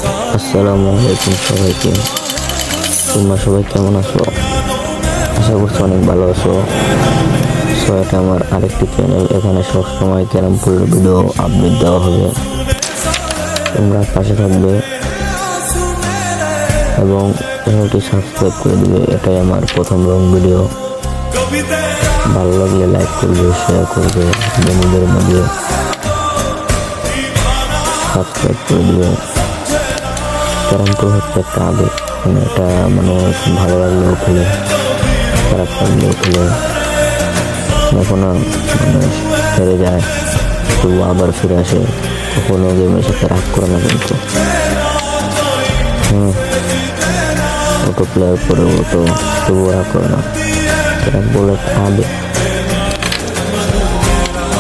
আসসালামু আলাইকুম সবাইকে। তোমরা সবাই কেমন আছো? আশা করছি অনেক ভালো আছো। সো এটা আমার আরেকটি চ্যানেল, এখানে সবসময় ক্যারাম পুলের ভিডিও আপডেট দেওয়া হবে। তোমরা পাশে থাকবে এবং চ্যানেলটি সাবস্ক্রাইব করে দিবে। এটাই আমার প্রথম লং ভিডিও। ভালো লাগলে লাইক করবে, শেয়ার করবে, বন্ধুদের মাঝে সাবস্ক্রাইব করে দিবে। ক্যারাম পুল হচ্ছে একটা আবেগ, মানে এটা মানুষ ভালো লাগলেও খেলে, খারাপ লাগলেও খেলে। যখন মানুষ হেরে যায় তবু আবার ফিরে আসে, কখনো গেমের সাথে রাগ করে না। কিন্তু অটো প্লেয়ার করে তো তবু রাগ করে না। ক্যারাম পুল একটা আবেগ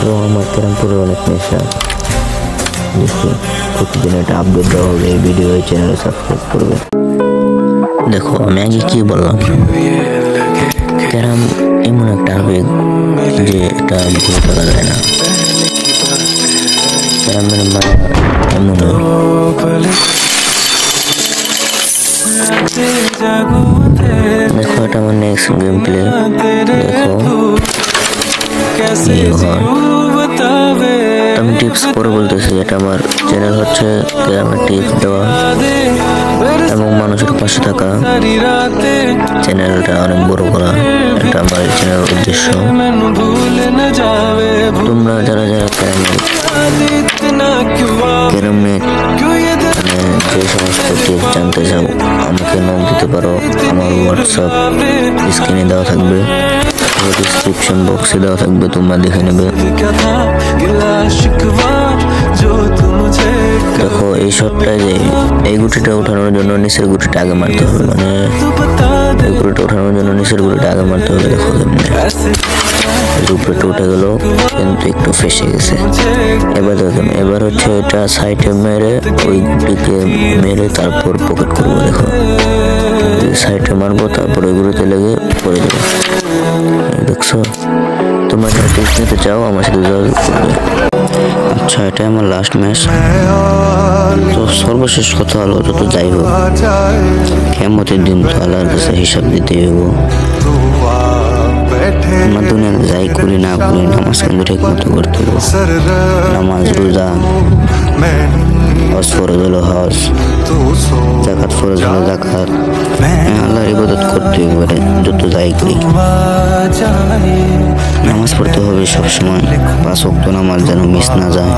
এবং আমার ক্যারাম পুলের অনেক নেশা। প্রতিদিন এটা আপডেট দেওয়া হবে, এই ভিডিও এই চ্যানেলে সাবস্ক্রাইব করবে। দেখো আমি আগে কি বললাম, ক্যারাম এমন একটা আবেগ যে এটা ভুলে থাকা যায় না। ক্যারামের মায়া এমন, দেখো এটা আমার নেক্সট গেম প্লে। দেখো আমি টিপস পরে বলতেছি, এটা আমার চ্যানেল হচ্ছে ক্যারামের টিপস দেওয়া এবং মানুষের পাশে থাকা। চ্যানেলটা অনেক বড় করা, এটা আমার চ্যানেলের উদ্দেশ্য। তোমরা যারা যারা ক্যারামে যে সমস্ত টিপস জানতে চাও আমাকে নক দিতে পারো। আমার হোয়াটসঅ্যাপ স্ক্রিনে দেওয়া থাকবে, ডিসক্রিপশন বক্সে দেওয়া থাকবে, তোমরা দেখে নেবে। দেখো এই শটটা, যে এই গুটিটা ওঠানোর জন্য নিচের গুটিটা আগে মারতে হবে, মানে এই গুটিটা ওঠানোর জন্য নিচের গুটিটা আগে মারতে হবে। দেখো উপরেটা উঠে গেল কিন্তু একটু ফেসে গেছে। এবার দেখুন, এবার হচ্ছে এটা সাইডে মেরে ওই গুটিকে মেরে তারপর পকেট করবো। দেখো সাইডে মারবো, তারপর ওই গুটিতে লেগে পড়ে যাবো। দেখছো, তোমরা যারা টিপস নিতে চাও আমার সাথে যোগাযোগ করবে। আচ্ছা, এটাই আমার লাস্ট ম্যাচ। তো সর্বশেষ কথা হলো, যত যাই হোক কিয়ামতের দিন তো আল্লাহর কাছে হিসাব দিতে হইব। আমরা দুনিয়াতে যাই করি না করি, নামাজ কিন্তু ঠিক মতো করতে হবে। নামাজ, রোজা, হজ ফরজ হলো হজ, যাকাত ফরজ হলো যাকাত। আল্লাহর ইবাদত করতে হবে যত যাই করি। নামাজ পড়তে হবে সবসময়, 5 ওয়াক্ত নামাজ যেন মিস না যায়।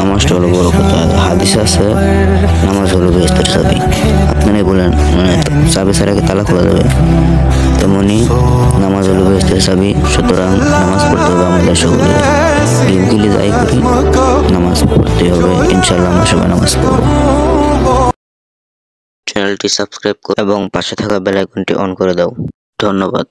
নামাজটা হলো বড় কথা। হাদিসে আছে নামাজ হলো বেহেশতের চাবি। আপনারাই বলেন, মানে চাবি ছাড়া কি তালা খোলা যাবে? তেমনি নামাজ হলো বেহেশতের চাবি। সুতরাং নামাজ পড়তে হবে আমাদের সকলে। গেম খেলে যাই করি নামাজ পড়তে হবে। ইনশাআল্লাহ আমরা সবাই নামাজ পড়ব। চ্যানেলটি সাবস্ক্রাইব করো এবং পাশে থাকা বেল আইকনটি অন করে দাও। ধন্যবাদ।